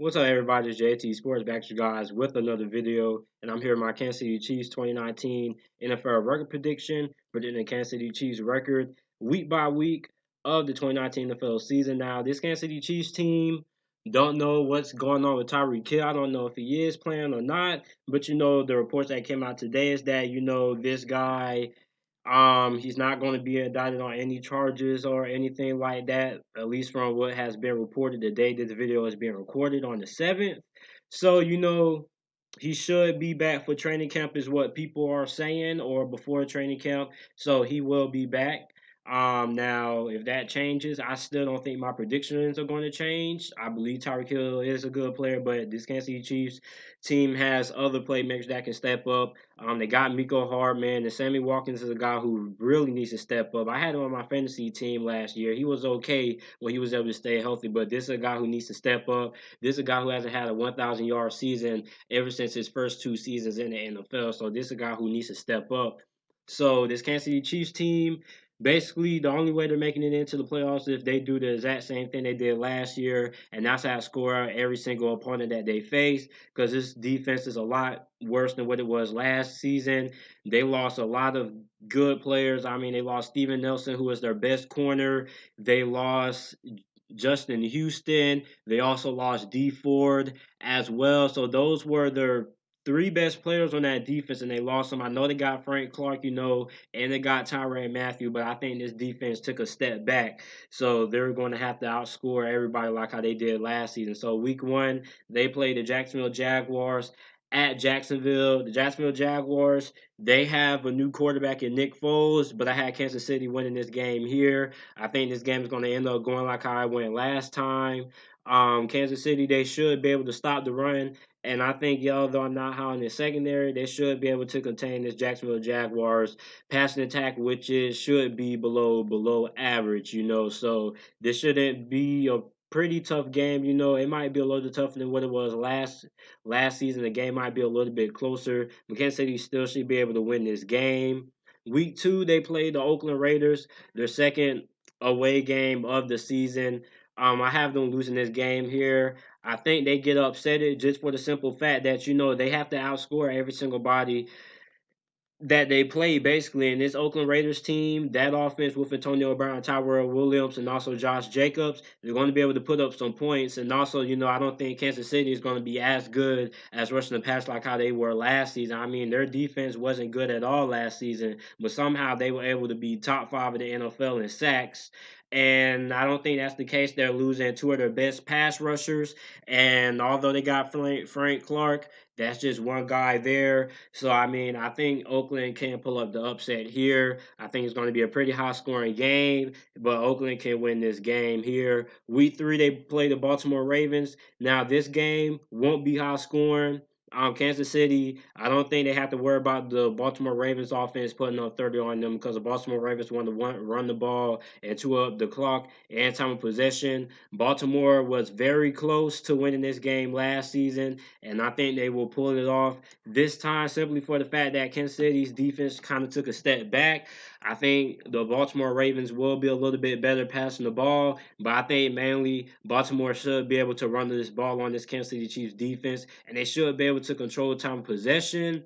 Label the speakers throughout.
Speaker 1: What's up, everybody? It's JT Sports back to you guys with another video, and I'm here with my Kansas City Chiefs 2019 NFL record prediction, predicting the Kansas City Chiefs record week by week of the 2019 NFL season. Now, this Kansas City Chiefs team don't know what's going on with Tyreek Hill. I don't know if he is playing or not, but the reports that came out today is that this guy he's not going to be indicted on any charges or anything like that, at least from what has been reported the day that the video is being recorded on the 7th. So, he should be back for training camp, is what people are saying, or before training camp. So, he will be back. Now, if that changes, I still don't think my predictions are going to change. I believe Tyreek Hill is a good player, but this Kansas City Chiefs team has other playmakers that can step up. They got Miko Hardman, and Sammy Watkins is a guy who really needs to step up. I had him on my fantasy team last year. He was okay when he was able to stay healthy, but this is a guy who needs to step up. This is a guy who hasn't had a 1,000-yard season ever since his first two seasons in the NFL. So this is a guy who needs to step up. So this Kansas City Chiefs team, basically, the only way they're making it into the playoffs is if they do the exact same thing they did last year, and that's how to score out every single opponent that they face. Because this defense is a lot worse than what it was last season. They lost a lot of good players. I mean, they lost Steven Nelson, who was their best corner. They lost Justin Houston. They also lost D Ford as well. So those were their three best players on that defense, and they lost them. I know they got Frank Clark, and they got Tyrann Mathieu, but I think this defense took a step back. So they're going to have to outscore everybody like how they did last season. So week one, they played the Jacksonville Jaguars at Jacksonville. The Jacksonville Jaguars, they have a new quarterback in Nick Foles, but I had Kansas City winning this game here. I think this game is going to end up going like how I went last time. Kansas City, they should be able to stop the run. And I think, although I'm not high in the secondary, they should be able to contain this Jacksonville Jaguars passing attack, which should be below average. So this shouldn't be a pretty tough game. It might be a little tougher than what it was last season. The game might be a little bit closer. But Kansas City still should be able to win this game. Week two, they played the Oakland Raiders, their second away game of the season. I have them losing this game here. I think they get upset just for the simple fact that they have to outscore every single body that they play basically. In this Oakland Raiders team, that offense with Antonio Brown, Tyrell Williams, and also Josh Jacobs, they're going to be able to put up some points. And also, I don't think Kansas City is going to be as good as rushing the pass like how they were last season. I mean, their defense wasn't good at all last season, but somehow they were able to be top 5 of the NFL in sacks. And I don't think that's the case. They're losing two of their best pass rushers. And although they got Frank Clark, that's just one guy there. So, I mean, I think Oakland can pull up the upset here. I think it's going to be a pretty high scoring game, but Oakland can win this game here. Week three, they play the Baltimore Ravens. Now, this game won't be high scoring. Kansas City, I don't think they have to worry about the Baltimore Ravens offense putting up 30 on them because the Baltimore Ravens want to run the ball and chew up the clock and time of possession. Baltimore was very close to winning this game last season, and I think they will pull it off this time simply for the fact that Kansas City's defense kind of took a step back. I think the Baltimore Ravens will be a little bit better passing the ball, but I think mainly Baltimore should be able to run this ball on this Kansas City Chiefs defense, and they should be able to control time of possession,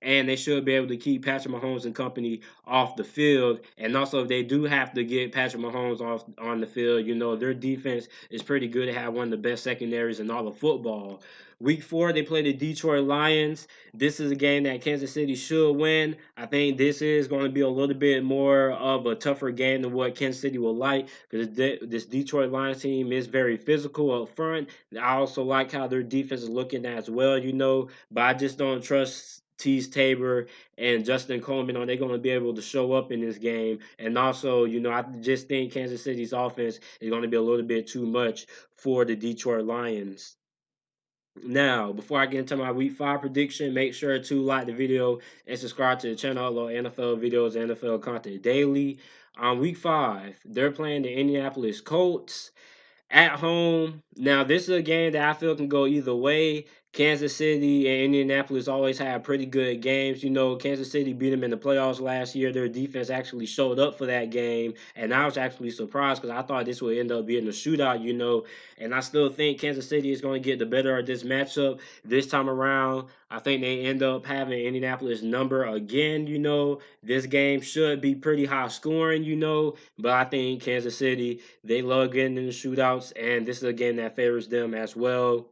Speaker 1: and they should be able to keep Patrick Mahomes and company off the field. And also, if they do have to get Patrick Mahomes off on the field, their defense is pretty good. They have one of the best secondaries in all of football. Week four, they play the Detroit Lions. This is a game that Kansas City should win. I think this is going to be a little bit more of a tougher game than what Kansas City will like, because this Detroit Lions team is very physical up front. I also like how their defense is looking as well, but I just don't trust Tease Tabor and Justin Coleman. Are they going to be able to show up in this game? And also, I just think Kansas City's offense is going to be a little bit too much for the Detroit Lions. Now, before I get into my week 5 prediction, make sure to like the video and subscribe to the channel. Upload NFL videos and NFL content daily. On week 5, they're playing the Indianapolis Colts at home. Now, this is a game that I feel can go either way. Kansas City and Indianapolis always have pretty good games. Kansas City beat them in the playoffs last year. Their defense actually showed up for that game, and I was actually surprised because I thought this would end up being a shootout. And I still think Kansas City is going to get the better of this matchup this time around. I think they end up having Indianapolis number again. This game should be pretty high scoring, but I think Kansas City, they love getting in the shootouts, and this is a game that favors them as well.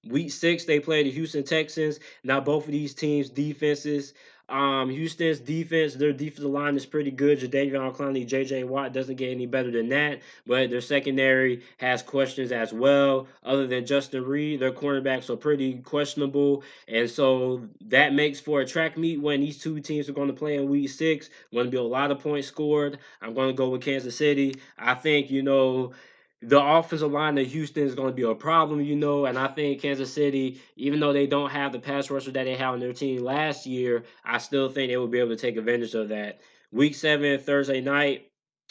Speaker 1: Week 6, they play the Houston Texans. Now, both of these teams' defenses, Houston's defense, their defensive line is pretty good. Jadeveon Clowney, J.J. Watt doesn't get any better than that, but their secondary has questions as well. Other than Justin Reed, their cornerbacks are pretty questionable, and so that makes for a track meet when these two teams are going to play in Week 6. Going to be a lot of points scored. I'm going to go with Kansas City. I think, the offensive line of Houston is going to be a problem, and I think Kansas City, even though they don't have the pass rusher that they had on their team last year, I still think they will be able to take advantage of that. Week 7, Thursday night,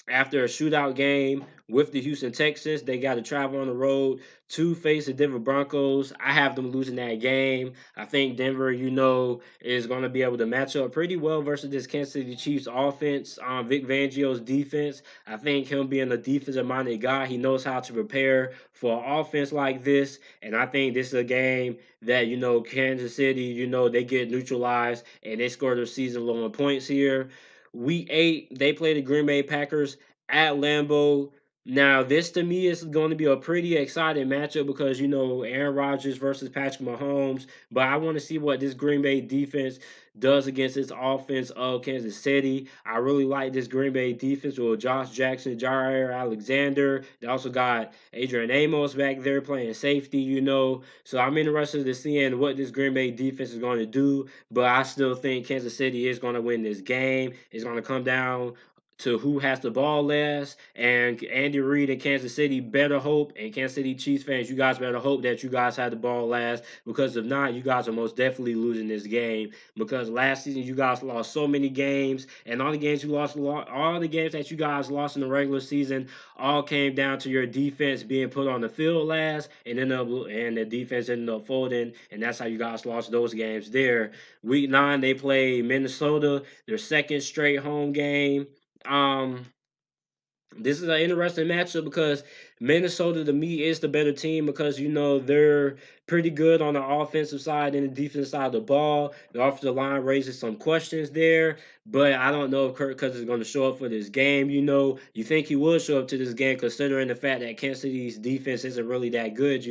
Speaker 1: after a shootout game with the Houston Texans, they got to travel on the road to face the Denver Broncos. I have them losing that game. I think Denver, is going to be able to match up pretty well versus this Kansas City Chiefs offense. Vic Fangio's defense, I think him being a defensive-minded guy, he knows how to prepare for an offense like this. And I think this is a game that, Kansas City, they get neutralized and they score their season low in points here. Week 8, they play the Green Bay Packers at Lambeau. Now, this to me is going to be a pretty exciting matchup because, Aaron Rodgers versus Patrick Mahomes. But I want to see what this Green Bay defense does against this offense of Kansas City. I really like this Green Bay defense with Josh Jackson, Jaire Alexander. They also got Adrian Amos back there playing safety. So I'm interested in seeing what this Green Bay defense is going to do. But I still think Kansas City is going to win this game. It's going to come down to who has the ball last. And Andy Reid and Kansas City better hope, and Kansas City Chiefs fans, you guys better hope that you guys have the ball last, because if not, you guys are most definitely losing this game. Because last season you guys lost so many games, and all the games you lost, all the games that you guys lost in the regular season, all came down to your defense being put on the field last, and the defense ended up folding, and that's how you guys lost those games there. Week 9, they play Minnesota, their second straight home game. Um, this is an interesting matchup because Minnesota to me is the better team because they're pretty good on the offensive side and the defensive side of the ball. The offensive line raises some questions there, but I don't know if Kirk Cousins is going to show up for this game. You think he will show up to this game considering the fact that Kansas City's defense isn't really that good.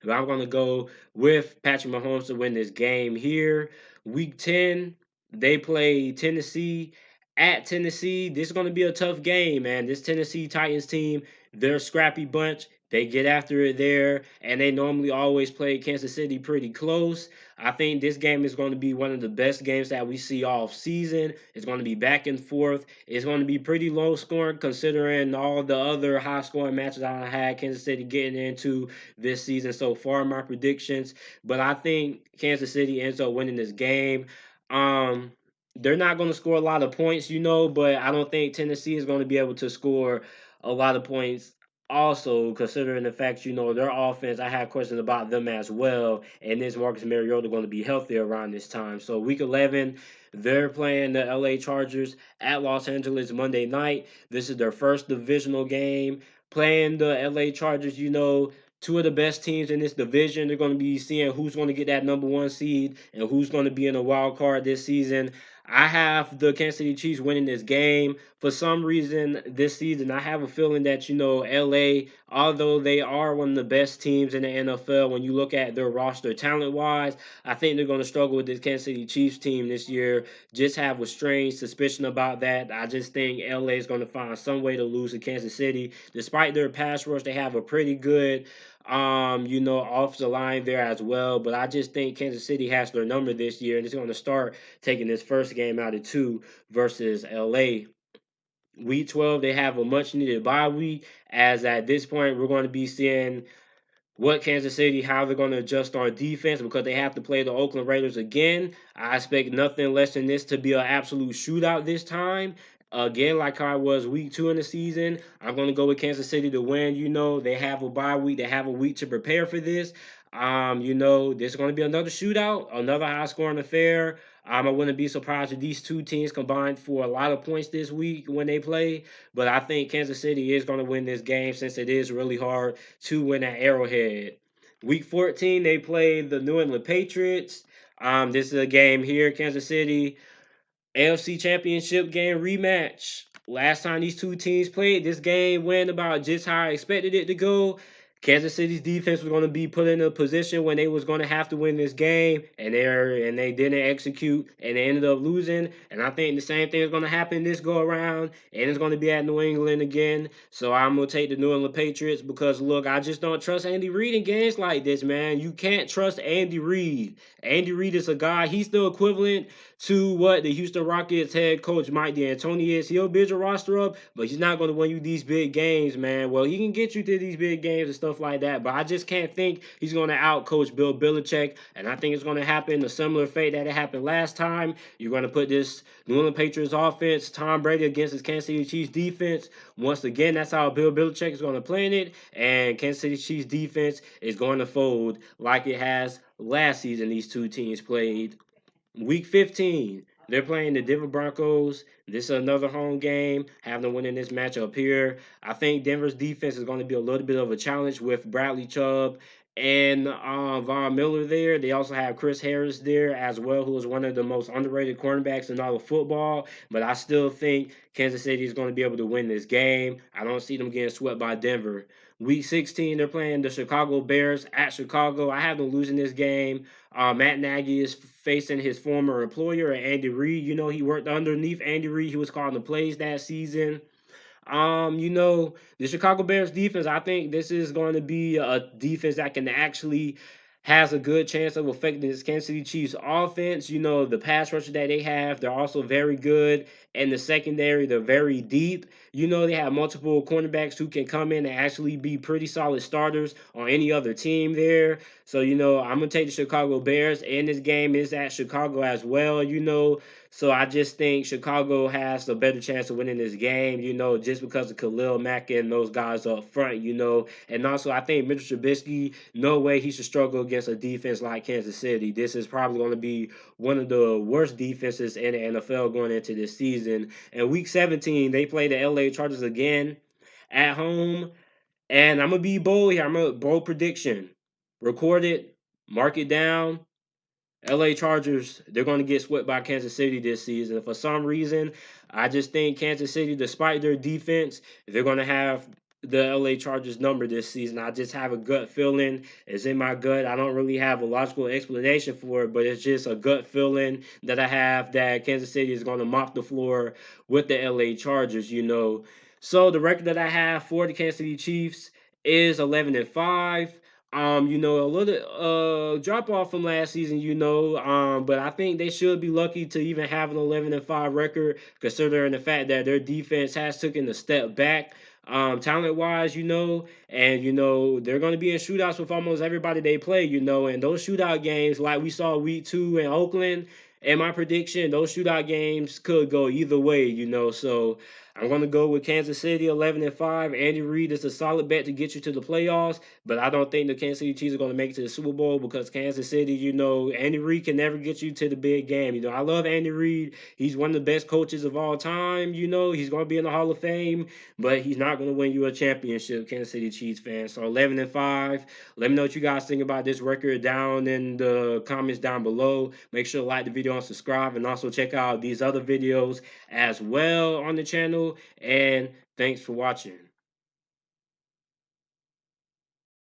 Speaker 1: But I'm going to go with Patrick Mahomes to win this game here. Week 10, they play Tennessee at Tennessee. This is going to be a tough game, man. This Tennessee Titans team, they're a scrappy bunch. They get after it there, and they normally always play Kansas City pretty close. I think this game is going to be one of the best games that we see all season. It's going to be back and forth. It's going to be pretty low scoring considering all the other high scoring matches I had Kansas City getting into this season so far in my predictions. But I think Kansas City ends up winning this game. Um, they're not going to score a lot of points, but I don't think Tennessee is going to be able to score a lot of points. Also, considering the fact, their offense, I have questions about them as well. And is Marcus Mariota going to be healthy around this time? So, week 11, they're playing the LA Chargers at Los Angeles Monday night. This is their first divisional game. Playing the LA Chargers, two of the best teams in this division. They're going to be seeing who's going to get that number 1 seed and who's going to be in a wild card this season. I have the Kansas City Chiefs winning this game. For some reason this season, I have a feeling that, LA, although they are one of the best teams in the NFL, when you look at their roster talent-wise, I think they're going to struggle with this Kansas City Chiefs team this year. Just have a strange suspicion about that. I just think LA is going to find some way to lose to Kansas City. Despite their pass rush, they have a pretty good off the line there as well. But I just think Kansas City has their number this year, and it's going to start taking this first game out of 2 versus LA. Week 12, they have a much needed bye week, as at this point, we're going to be seeing what Kansas City, how they're going to adjust on defense because they have to play the Oakland Raiders again. I expect nothing less than this to be an absolute shootout this time. Again, like how I was week 2 in the season, I'm going to go with Kansas City to win. They have a bye week. They have a week to prepare for this. There's going to be another shootout, another high scoring affair. I wouldn't be surprised if these two teams combined for a lot of points this week when they play. But I think Kansas City is going to win this game since it is really hard to win at Arrowhead. Week 14, they play the New England Patriots. This is a game here, Kansas City. AFC Championship game rematch. Last time these two teams played, this game went about just how I expected it to go. Kansas City's defense was going to be put in a position when they was going to have to win this game, and they didn't execute, and they ended up losing. And I think the same thing is going to happen this go around, and it's going to be at New England again. So I'm gonna take the New England Patriots because look, I just don't trust Andy Reid in games like this, man. You can't trust Andy Reid. Andy Reid is a guy. He's the equivalent to what the Houston Rockets head coach Mike D'Antoni is. He'll build your roster up, but he's not going to win you these big games, man. Well, he can get you to these big games and stuff like that, but I just can't think he's going to outcoach Bill Belichick, and I think it's going to happen a similar fate that it happened last time. You're going to put this New England Patriots offense, Tom Brady against his Kansas City Chiefs defense. Once again, that's how Bill Belichick is going to play in it, and Kansas City Chiefs defense is going to fold like it has last season these two teams played. Week 15, they're playing the Denver Broncos. This is another home game. Having them winning this matchup here. I think Denver's defense is going to be a little bit of a challenge with Bradley Chubb and Von Miller there. They also have Chris Harris there as well, who is one of the most underrated cornerbacks in all of football. But I still think Kansas City is going to be able to win this game. I don't see them getting swept by Denver. Week 16, they're playing the Chicago Bears at Chicago. I have them losing this game. Matt Nagy is facing his former employer, Andy Reid. He worked underneath Andy Reid. He was calling the plays that season. The Chicago Bears defense, I think this is going to be a defense that can actually has a good chance of affecting this Kansas City Chiefs offense. The pass rusher that they have, they're also very good. And the secondary, they're very deep. They have multiple cornerbacks who can come in and actually be pretty solid starters on any other team there. So, I'm going to take the Chicago Bears, and this game is at Chicago as well. So I just think Chicago has a better chance of winning this game, just because of Khalil Mack and those guys up front. And also I think Mitchell Trubisky, no way he should struggle against a defense like Kansas City. This is probably going to be one of the worst defenses in the NFL going into this season. And week 17, they play the LA Chargers again at home. And I'm going to be bold here. I'm a bold prediction. Record it, mark it down. LA Chargers, they're going to get swept by Kansas City this season. For some reason, I just think Kansas City, despite their defense, they're going to have the LA Chargers number this season. I just have a gut feeling. It's in my gut. I don't really have a logical explanation for it, but it's just a gut feeling that I have that Kansas City is going to mop the floor with the LA Chargers. So the record that I have for the Kansas City Chiefs is 11-5. A little drop off from last season, but I think they should be lucky to even have an 11-5 record, considering the fact that their defense has taken a step back, talent wise, and they're going to be in shootouts with almost everybody they play, and those shootout games, like we saw week 2 in Oakland. And my prediction, those shootout games could go either way. So I'm going to go with Kansas City 11-5. Andy Reid is a solid bet to get you to the playoffs, but I don't think the Kansas City Chiefs are going to make it to the Super Bowl because Kansas City, Andy Reid can never get you to the big game. I love Andy Reid. He's one of the best coaches of all time. He's going to be in the Hall of Fame, but he's not going to win you a championship, Kansas City Chiefs fans. So 11-5. Let me know what you guys think about this record down in the comments down below. Make sure to like the video and subscribe, and also check out these other videos as well on the channel. And thanks for watching.